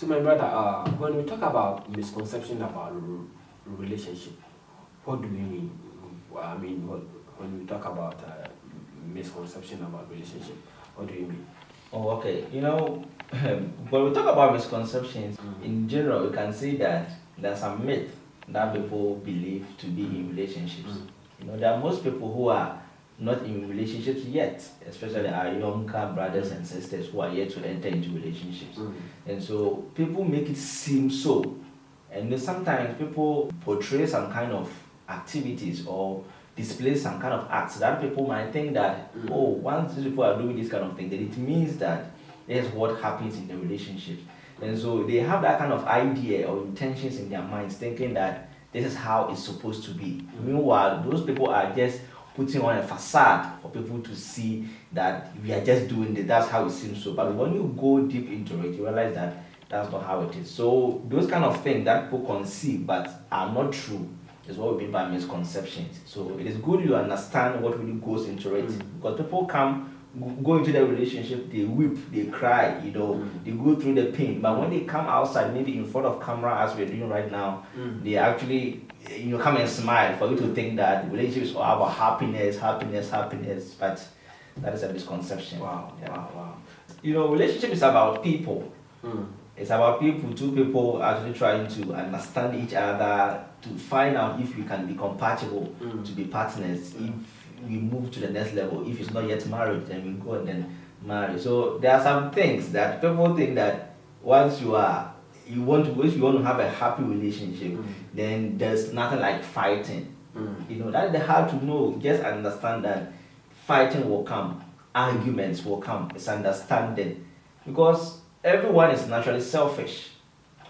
So, my brother, when we talk about misconception about relationship, what do we mean? I mean, when we talk about misconception about relationship, what do you mean? Oh, okay. When we talk about misconceptions, in general, we can say that there's some myth that people believe to be in relationships. Mm. There are most people who are not in relationships yet, especially our younger brothers and sisters who are yet to enter into relationships. Mm. And so people make it seem so. And then sometimes people portray some kind of activities or display some kind of acts that people might think that, oh, once these people are doing this kind of thing, then it means that this is what happens in the relationship. And so they have that kind of idea or intentions in their minds, thinking that this is how it's supposed to be. Meanwhile, those people are just putting on a facade for people to see that we are just doing this, that's how it seems so. But when you go deep into it, you realize that that's not how it is. So those kind of things that people conceive but are not true is what we mean by misconceptions. So it is good you understand what really goes into it, because people go into their relationship, they weep, they cry, they go through the pain. But when they come outside, maybe in front of camera, as we're doing right now, they actually, come and smile for you to think that the relationship is all about happiness, happiness, happiness. But that is a misconception. Wow, Yeah. wow. Relationship is about people. Mm. It's about people, two people actually trying to understand each other, to find out if we can be compatible to be partners. If we move to the next level, if it's not yet married, then we go and then marry. So there are some things that people think that once if you want to have a happy relationship, then there's nothing like fighting. That is hard to know. Just understand that fighting will come, arguments will come, misunderstanding, because everyone is naturally selfish.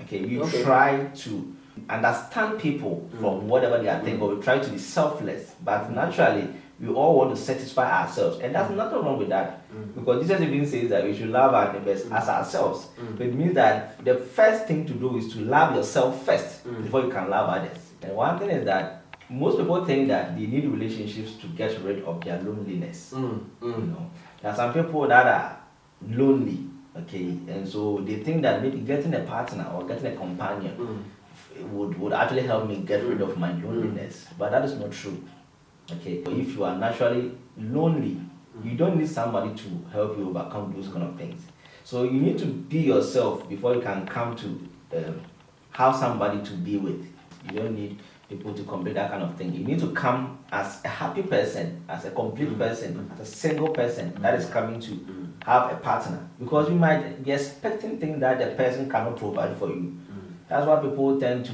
Okay, we try to understand people from whatever they are thinking, or we try to be selfless, but naturally we all want to satisfy ourselves, and there's nothing wrong with that, because Jesus even says that we should love our neighbors as ourselves. So it means that the first thing to do is to love yourself first before you can love others. And one thing is that most people think that they need relationships to get rid of their loneliness. There are some people that are lonely, okay, and so they think that maybe getting a partner or getting a companion would actually help me get rid of my loneliness, but that is not true. Okay, if you are naturally lonely, you don't need somebody to help you overcome those kind of things. So you need to be yourself before you can come to have somebody to be with. You don't need people to complete that kind of thing. You need to come as a happy person, as a complete person, as a single person that is coming to have a partner, because you might be expecting things that the person cannot provide for you. That's why people tend to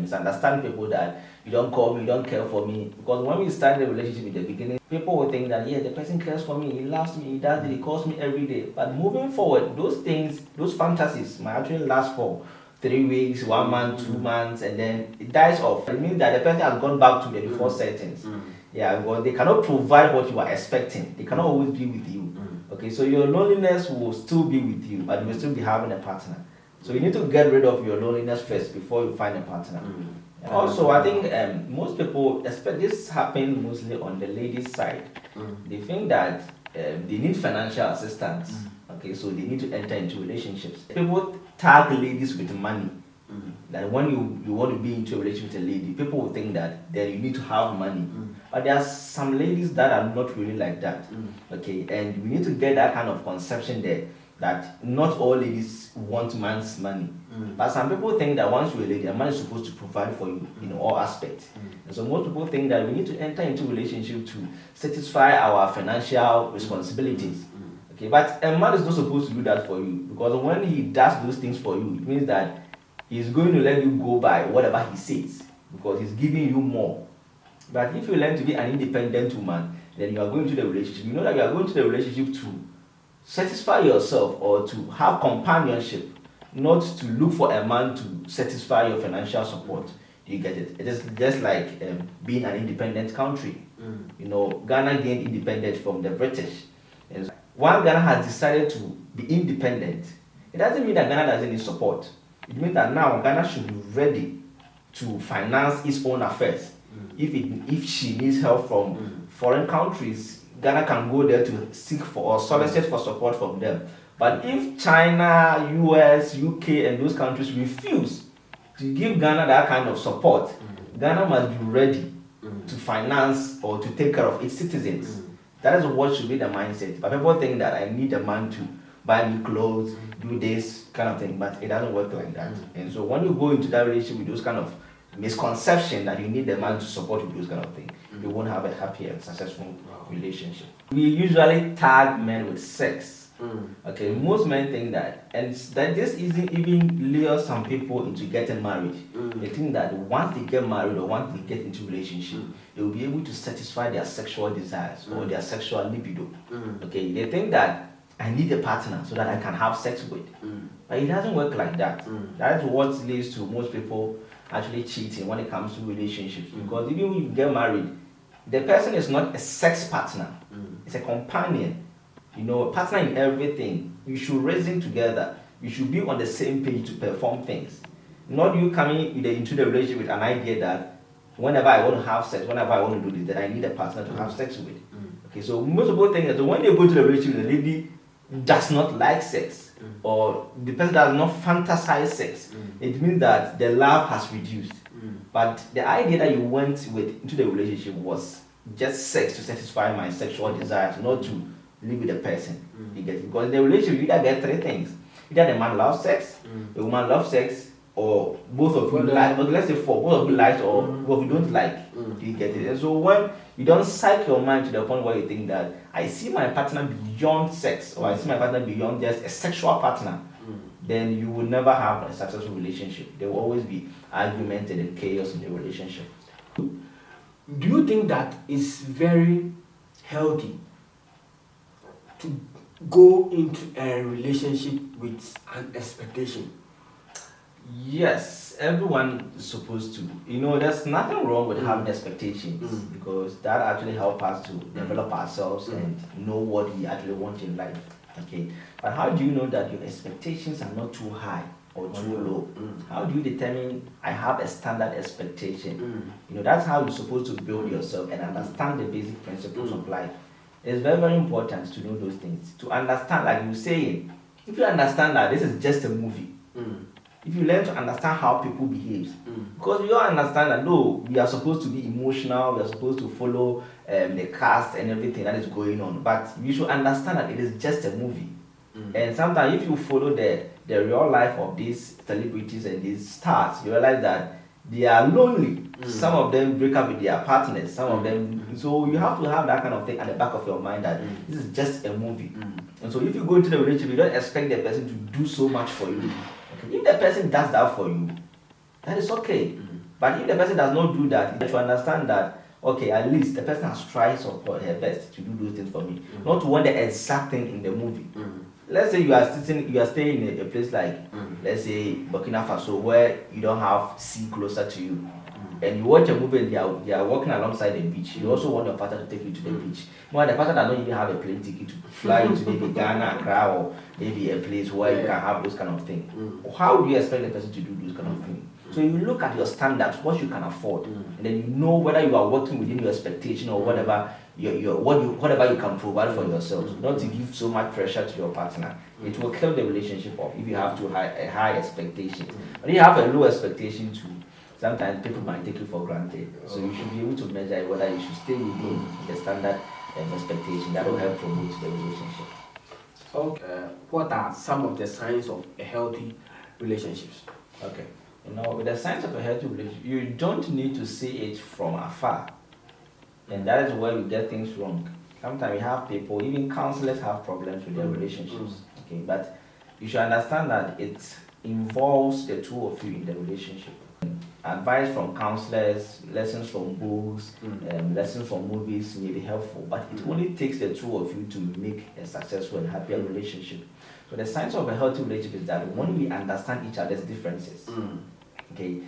misunderstand people, that you don't call me, you don't care for me. Because when we started the relationship in the beginning, people would think that, yeah, the person cares for me, he loves me, he does it, he calls me every day. But moving forward, those things, those fantasies might actually last for 3 weeks, 1 month, 2 months, and then it dies off. It means that the person has gone back to the default settings. Yeah, because they cannot provide what you are expecting. They cannot always be with you. Okay, so your loneliness will still be with you, but you will still be having a partner. So you need to get rid of your loneliness first before you find a partner. Also, I think most people expect this happens mostly on the ladies' side. They think that they need financial assistance. Okay, so they need to enter into relationships. People tag ladies with money. That when you want to be into a relationship with a lady, people will think that then you need to have money. But there are some ladies that are not really like that. Okay, and we need to get that kind of conception there, that not all ladies want man's money. But some people think that once you're a lady, a man is supposed to provide for you in all aspects. And so most people think that we need to enter into a relationship to satisfy our financial responsibilities. Okay, but a man is not supposed to do that for you, because when he does those things for you, it means that he's going to let you go by whatever he says, because he's giving you more. But if you learn to be an independent woman, then you are going to the relationship. You know that you are going to the relationship to satisfy yourself or to have companionship, not to look for a man to satisfy your financial support. Do you get it? It is just like being an independent country. Ghana gained independence from the British. And while Ghana has decided to be independent, it doesn't mean that Ghana doesn't need support. It means that now Ghana should be ready to finance its own affairs. If she needs help from foreign countries, Ghana can go there to seek for or solicit for support from them. But if China, US, UK, and those countries refuse to give Ghana that kind of support, Ghana must be ready to finance or to take care of its citizens. That is what should be the mindset. But people think that I need a man to buy me clothes, do this kind of thing, but it doesn't work like that. And so when you go into that relationship with those kind of misconception that you need a man to support you, those kind of thing, you won't have a happy and successful relationship. We usually tag men with sex. Okay, most men think that, and that this even lures some people into getting married. They think that once they get married or once they get into relationship, they will be able to satisfy their sexual desires or their sexual libido. Okay, they think that I need a partner so that I can have sex with. But it doesn't work like that. That is what leads to most people actually cheating when it comes to relationships. Because even when you get married, the person is not a sex partner, it's a companion. You know, a partner in everything. You should reason together. You should be on the same page to perform things. Not you coming into the relationship with an idea that whenever I want to have sex, whenever I want to do this, that I need a partner to have sex with. Okay, so most people think that when they go to the relationship, the lady does not like sex or the person does not fantasize sex, it means that the love has reduced. But the idea that you went into the relationship was just sex to satisfy my sexual desires, not to live with the person. You get it? Because in the relationship you either get three things. Either the man loves sex, the woman loves sex, or both of you like, but let's say four, both of you like or both of you don't like. You get it? And so when you don't psych your mind to the point where you think that I see my partner beyond sex, or I see my partner beyond just a sexual partner, then you will never have a successful relationship. There will always be argument and chaos in the relationship. Do you think that it's very healthy to go into a relationship with an expectation? Yes, everyone is supposed to. You know, there's nothing wrong with having expectations because that actually helps us to develop ourselves and know what we actually want in life. Okay, but how do you know that your expectations are not too high or too low? How do you determine I have a standard expectation? You know, that's how you're supposed to build yourself and understand the basic principles of life. It's very, very important to know those things. To understand, like you're saying, if you understand that this is just a movie, if you learn to understand how people behave, because we all understand that no, we are supposed to be emotional, we are supposed to follow the cast and everything that is going on, but you should understand that it is just a movie. And sometimes if you follow the real life of these celebrities and these stars, you realize that they are lonely. Some of them break up with their partners, some of them. So you have to have that kind of thing at the back of your mind that this is just a movie. And so if you go into the relationship, you don't expect the person to do so much for you. Okay? If the person does that for you, that is okay. But if the person does not do that, you have to understand that okay, at least the person has tried her best to do those things for me. Not to want the exact thing in the movie. Let's say you are staying in a place like, let's say Burkina Faso, where you don't have sea closer to you, and you watch a movie and they are walking alongside the beach. You also want your partner to take you to the beach. Well, the partner does not even have a plane ticket to fly you to maybe Ghana, Accra, or maybe a place where you can have those kind of things. How do you expect the person to do those kind of things? So you look at your standards, what you can afford, and then you know whether you are working within your expectation or whatever whatever you can provide for yourself. Not to give so much pressure to your partner. It will kill the relationship off if you have a high expectation. When you have a low expectation too, sometimes people might take you for granted. So you should be able to measure whether you should stay within the standard expectation. That will help promote the relationship. Okay. What are some of the signs of a healthy relationships? Okay. You know, with the signs of a healthy relationship, you don't need to see it from afar. And that is where we get things wrong. Sometimes we have people, even counselors have problems with their relationships. Okay, but you should understand that it involves the two of you in the relationship. Advice from counselors, lessons from books, lessons from movies may be helpful, but it only takes the two of you to make a successful and happier relationship. So the signs of a healthy relationship is that when we understand each other's differences, okay,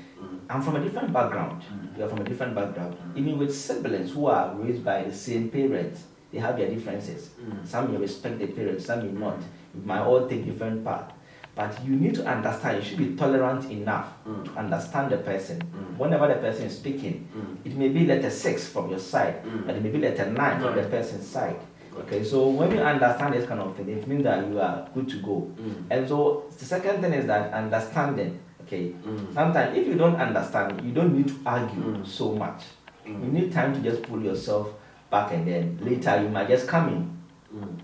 I'm from a different background. You are from a different background. Even with siblings who are raised by the same parents, they have their differences. Some may respect their parents, some may not. You might all take different paths. But you need to understand, you should be tolerant enough to understand the person. Whenever the person is speaking, it may be letter 6 from your side, but it may be letter 9 from the person's side. Okay, so when you understand this kind of thing, it means that you are good to go. And so the second thing is that understanding. Okay, sometimes if you don't understand, you don't need to argue so much. You need time to just pull yourself back, and then later you might just come in.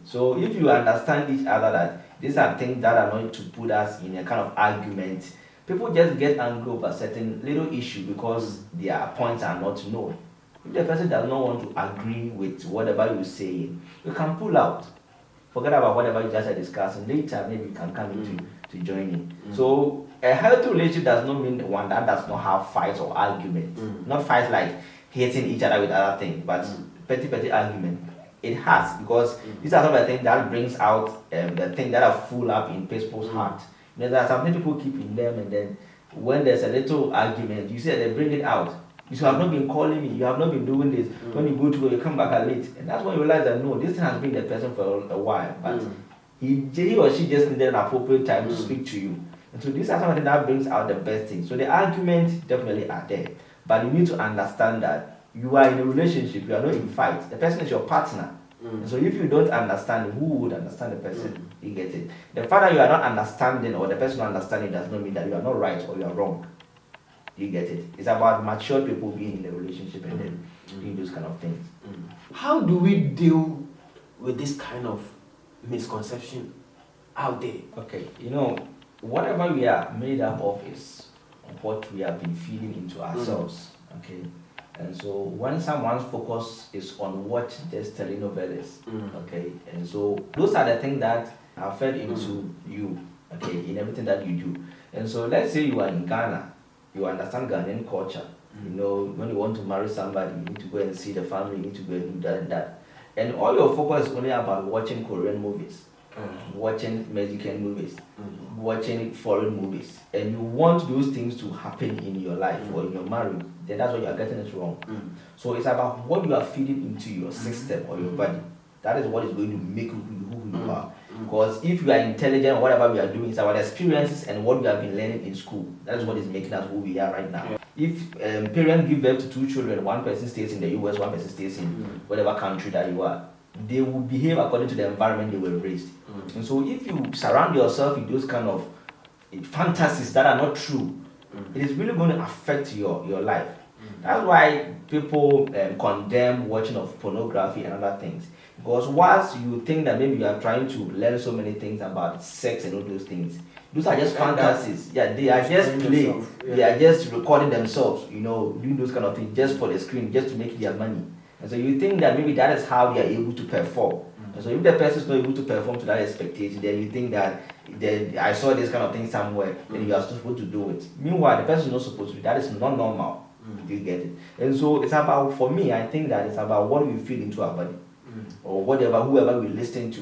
So if you understand each other that these are things that are not to put us in a kind of argument, people just get angry over certain little issue because their points are not known. If the person does not want to agree with whatever you say, you can pull out. Forget about whatever you just are discussing. Later, maybe you can come in to join in. So a healthy relationship does not mean one that does not have fights or arguments. Not fights like hating each other with other things, but petty argument. It has, because these are some of the things that brings out the things that are full up in people's heart. You know, there are something people keep in them, and then when there's a little argument, you see they bring it out. You have not been calling me, you have not been doing this. When you go to work, you come back late. And that's when you realize that no, this thing has been the person for a while, but he or she just needed an appropriate time to speak to you. And so these are something that brings out the best things. So the arguments definitely are there. But you need to understand that you are in a relationship, you are not in fight. The person is your partner. And so if you don't understand, who would understand the person? You get it. The fact that you are not understanding or the person not understanding does not mean that you are not right or you are wrong. You get it. It's about mature people being in a relationship and then doing those kind of things. How do we deal with this kind of misconception out there? Okay, you know, whatever we are made up of is what we have been feeding into ourselves. Okay. And so when someone's focus is on what this telenovela is, okay, and so those are the things that are fed into you, okay, in everything that you do. And so let's say you are in Ghana, you understand Ghanaian culture. You know, when you want to marry somebody, you need to go and see the family, you need to go and do that and that. And all your focus is only about watching Korean movies, watching Mexican movies, watching foreign movies. And you want those things to happen in your life or in your marriage, then that's why you are getting it wrong. So it's about what you are feeding into your system or your body. That is what is going to make you who you are. Because if you are intelligent or whatever we are doing, it's our experiences and what we have been learning in school. That is what is making us who we are right now. If parents give birth to two children, one person stays in the US, one person stays in whatever country that you are, they will behave according to the environment they were raised. And so if you surround yourself with those kind of fantasies that are not true, it is really going to affect your life. That's why people condemn watching of pornography and other things. Because once you think that maybe you are trying to learn so many things about sex and all those things, those are just fantasies. Yeah, they are just playing. They are just recording themselves, you know, doing those kind of things just for the screen, just to make their money. And so you think that maybe that is how they are able to perform. And so if the person is not able to perform to that expectation, then you think that I saw this kind of thing somewhere, then you are supposed to do it. Meanwhile, the person is not supposed to do it. That is not normal. You get it? And so it's about, for me, I think that it's about what we feed into our body. Or whoever we listen to.